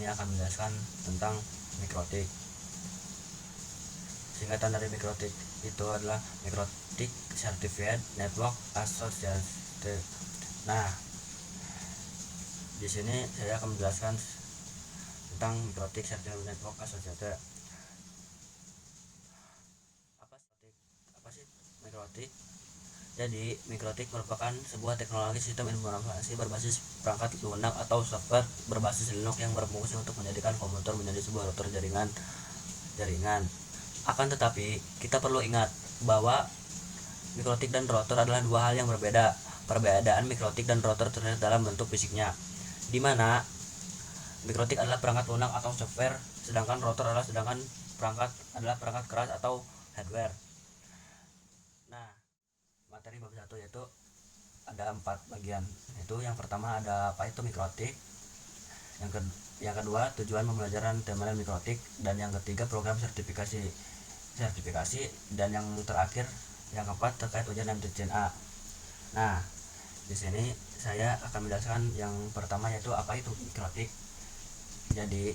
ini akan menjelaskan tentang mikrotik. Singkatan dari mikrotik itu adalah Mikrotik Certified Network Associated. Nah, di sini saya akan menjelaskan tentang Mikrotik Certified Network Associated. Apa sih mikrotik? Jadi, mikrotik merupakan sebuah teknologi sistem informasi berbasis perangkat lunak atau software berbasis Linux yang berfungsi untuk menjadikan komputer menjadi sebuah router jaringan. Akan tetapi, kita perlu ingat bahwa mikrotik dan router adalah dua hal yang berbeda. Perbedaan mikrotik dan router terlihat dalam bentuk fisiknya, di mana mikrotik adalah perangkat lunak atau software, sedangkan router adalah perangkat keras atau hardware. Nah, materi bab 1 yaitu ada 4 bagian. Itu yang pertama ada apa itu mikrotik, yang kedua tujuan pembelajaran terminal mikrotik, dan yang ketiga program sertifikasi, dan yang terakhir yang keempat terkait ujian dan dirjen A. Nah, di sini saya akan menjelaskan yang pertama yaitu apa itu mikrotik. Jadi,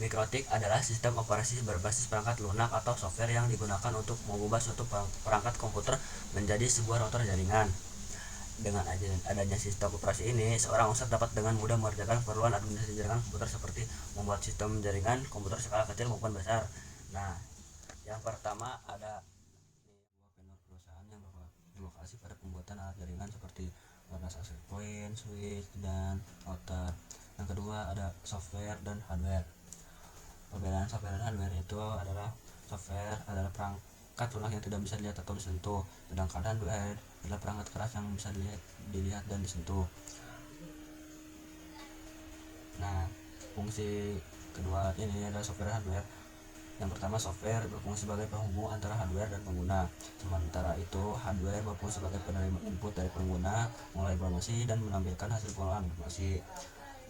mikrotik adalah sistem operasi berbasis perangkat lunak atau software yang digunakan untuk mengubah suatu perangkat komputer menjadi sebuah router jaringan. Dengan adanya sistem operasi ini, seorang user dapat dengan mudah mengerjakan keperluan administrasi jaringan komputer seperti membuat sistem jaringan komputer skala kecil maupun besar. Nah, yang pertama ada vendor perusahaan yang berlokasi pada pembuatan alat jaringan seperti wireless access point, switch, dan router. Yang kedua ada software dan hardware. Perbedaan software dan hardware itu adalah software adalah perangkat lunak yang tidak bisa dilihat atau disentuh, sedangkan hardware adalah perangkat keras yang bisa dilihat dan disentuh. Nah, fungsi kedua ini adalah software dan hardware. Yang pertama, software berfungsi sebagai penghubung antara hardware dan pengguna. Sementara itu, hardware berfungsi sebagai penerima input dari pengguna, mengolah informasi dan menampilkan hasil pengolahan informasi.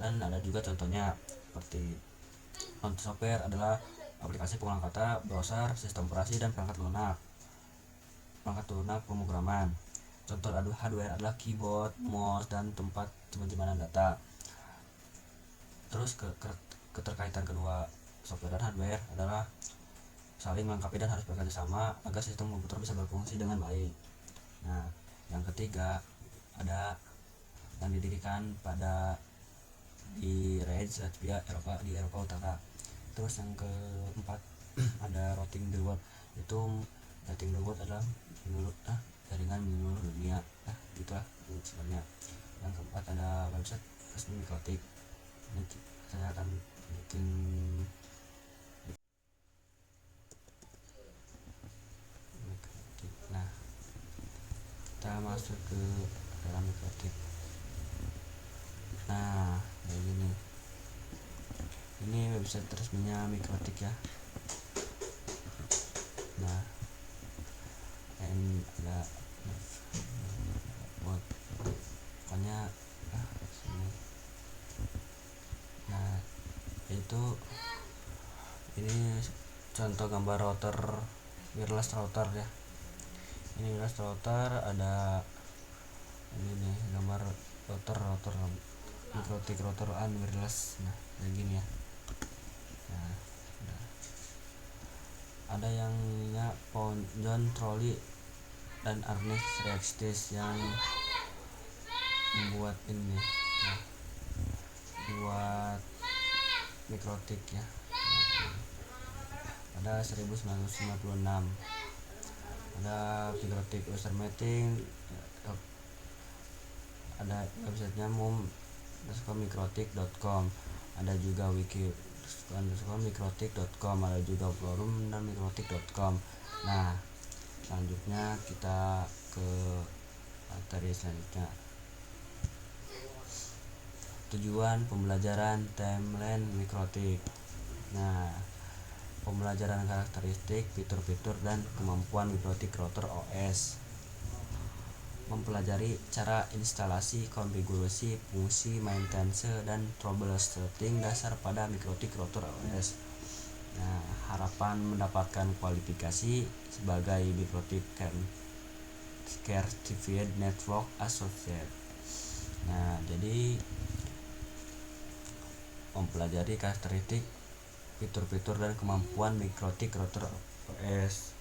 Dan ada juga contohnya seperti software adalah aplikasi pengulang kata, browser, sistem operasi, dan perangkat lunak pemrograman. Contoh hardware adalah keyboard, mouse, dan tempat penyimpanan data. Terus keterkaitan kedua software dan hardware adalah saling melengkapi dan harus bekerja sama agar sistem komputer bisa berfungsi dengan baik. Nah, yang ketiga ada yang didirikan di Reds di Eropa Utara. Terus yang keempat ada routing the world. Itu routing the world adalah jaringan menyeluruh dunia. Gitulah sebenarnya. Yang keempat ada website resmi mikrotik. Ini saya akan bikin. Nah, kita masuk ke dalam mikrotik. Nah, kayak gini. Ini website resminya mikrotik ya. Nah, ini ada pokoknya sini. Nah, itu ini contoh gambar router, wireless router ya. Ini wireless router, ada ini nih gambar router mikrotik router wireless. Nah, kayak gini ya. Nah, ada yang John Trolley dan Ernest Rextis yang membuat ini ya, buat mikrotik ya. Pada 1956 ada mikrotik user meeting, ada websitenya mum.mikrotik.com, ada juga wiki.mikrotik.com, ada juga forum dan mikrotik.com. Nah, selanjutnya kita ke materi selanjutnya. Tujuan pembelajaran timeline mikrotik. Nah, pembelajaran karakteristik, fitur-fitur, dan kemampuan mikrotik router OS. Mempelajari cara instalasi, konfigurasi, fungsi, maintenance, dan troubleshooting dasar pada mikrotik router OS. Nah, harapan mendapatkan kualifikasi sebagai Mikrotik Certified Network Associate. Nah, jadi mempelajari karakteristik, fitur-fitur dan kemampuan mikrotik router OS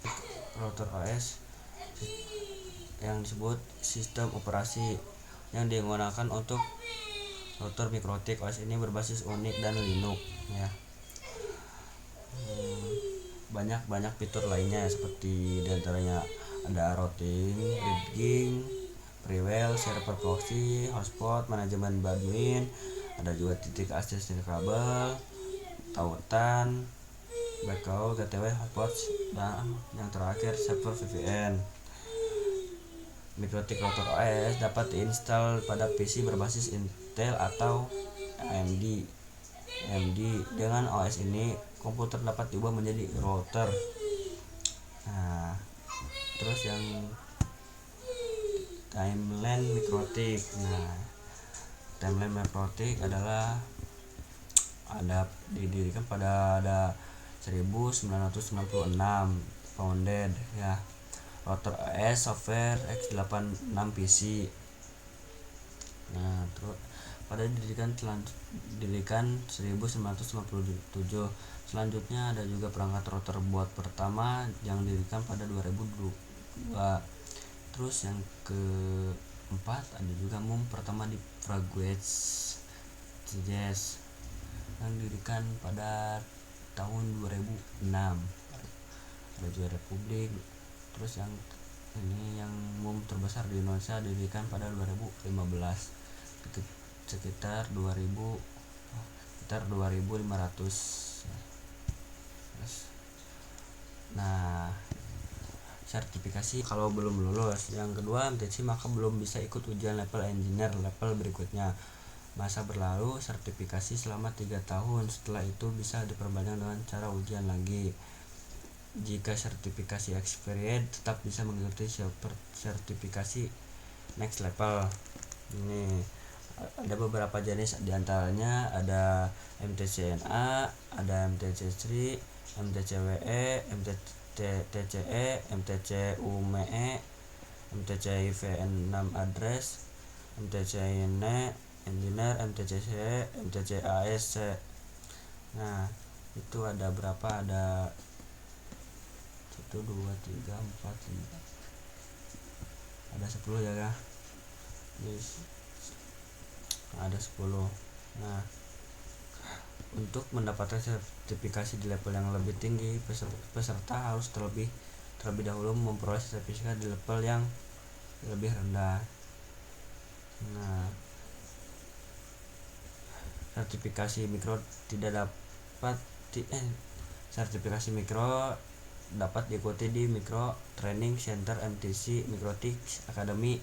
yang disebut sistem operasi yang digunakan untuk router mikrotik OS ini berbasis Unix dan Linux ya. Banyak fitur lainnya seperti diantaranya ada routing, rigging, firewall, server proxy, hotspot, manajemen bandwidth, ada juga titik akses kabel, tautan, backhaul, gateway, hotspot, dan yang terakhir server VPN. Mikrotik router OS dapat diinstal pada PC berbasis Intel atau AMD. Dengan OS ini komputer dapat diubah menjadi router. Nah, terus yang timeline mikrotik. Nah, timeline mikrotik adalah didirikan pada 1996 founded ya. Router OS software x86 PC. Nah, terus pada didirikan 1997. Selanjutnya ada juga perangkat router buat pertama yang didirikan pada 2002. Terus yang keempat ada juga MUM pertama di Fragues TJS yang didirikan pada tahun 2006. Ada juga Republik. Terus yang ini yang MUM terbesar di Indonesia didirikan pada 2015 sekitar 2500. Nah, sertifikasi kalau belum lulus. Yang kedua, MTC maka belum bisa ikut ujian level engineer level berikutnya. Masa berlalu sertifikasi selama 3 tahun. Setelah itu bisa diperpanjang dengan cara ujian lagi. Jika sertifikasi expired, tetap bisa mengikuti sertifikasi next level. Ini ada beberapa jenis, diantaranya ada MTCNA, ada MTC3, MTCWE, MTCE, MTCUME, MTCIVN6 address, MTCINE engineer, MTCC, MTCASC. Nah, itu ada berapa? Ada 1 2 3 4 5. Ada 10 ya kah? Yes. Ada 10. Nah, untuk mendapatkan sertifikasi di level yang lebih tinggi, peserta harus terlebih dahulu memperoleh sertifikasi di level yang lebih rendah. Nah, sertifikasi mikro sertifikasi mikro dapat diikuti di Micro Training Center MTC Mikrotik Academy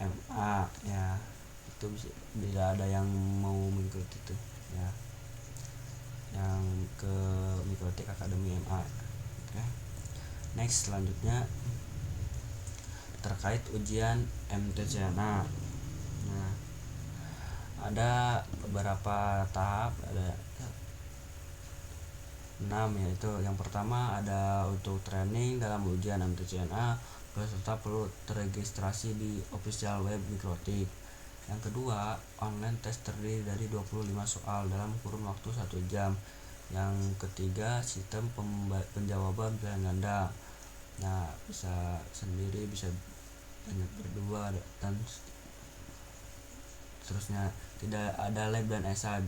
MA ya. Itu bila ada yang mau mengikuti itu ya, yang ke Mikrotik Academy MA. Oke. Next, selanjutnya terkait ujian MTCNA. Nah, ada beberapa tahap, ada 6, yaitu yang pertama ada untuk training dalam ujian MTCNA, peserta perlu terregistrasi di official web Mikrotik. Yang kedua, online test terdiri dari 25 soal dalam kurun waktu 1 jam. Yang ketiga, sistem penjawaban pilihan ganda. Nah, bisa sendiri, bisa banyak berdua, dan seterusnya. Tidak ada lab dan esai.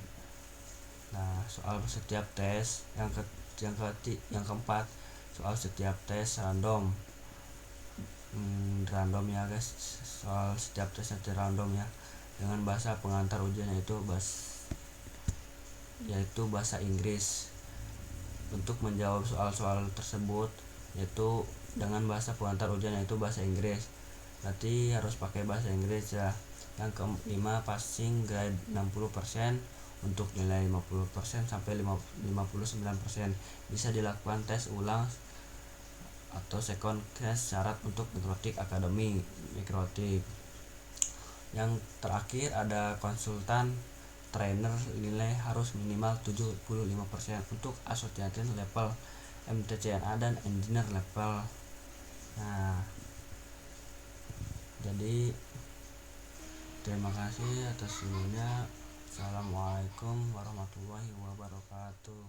Nah, soal setiap tes. Yang keempat, soal setiap tes random. Random ya guys, soal setiap tes nanti random ya, dengan bahasa pengantar ujian yaitu bahasa Inggris. Untuk menjawab soal-soal tersebut yaitu dengan bahasa pengantar ujian yaitu bahasa Inggris, berarti harus pakai bahasa Inggris ya. Yang kelima, passing grade 60% untuk nilai 50% sampai 59%. Bisa dilakukan tes ulang atau second class syarat untuk Mikrotik Academy Mikrotik. Yang terakhir ada konsultan trainer, nilai harus minimal 75% untuk associate level MTCNA dan engineer level. Nah, jadi terima kasih atas semuanya. Assalamualaikum warahmatullahi wabarakatuh.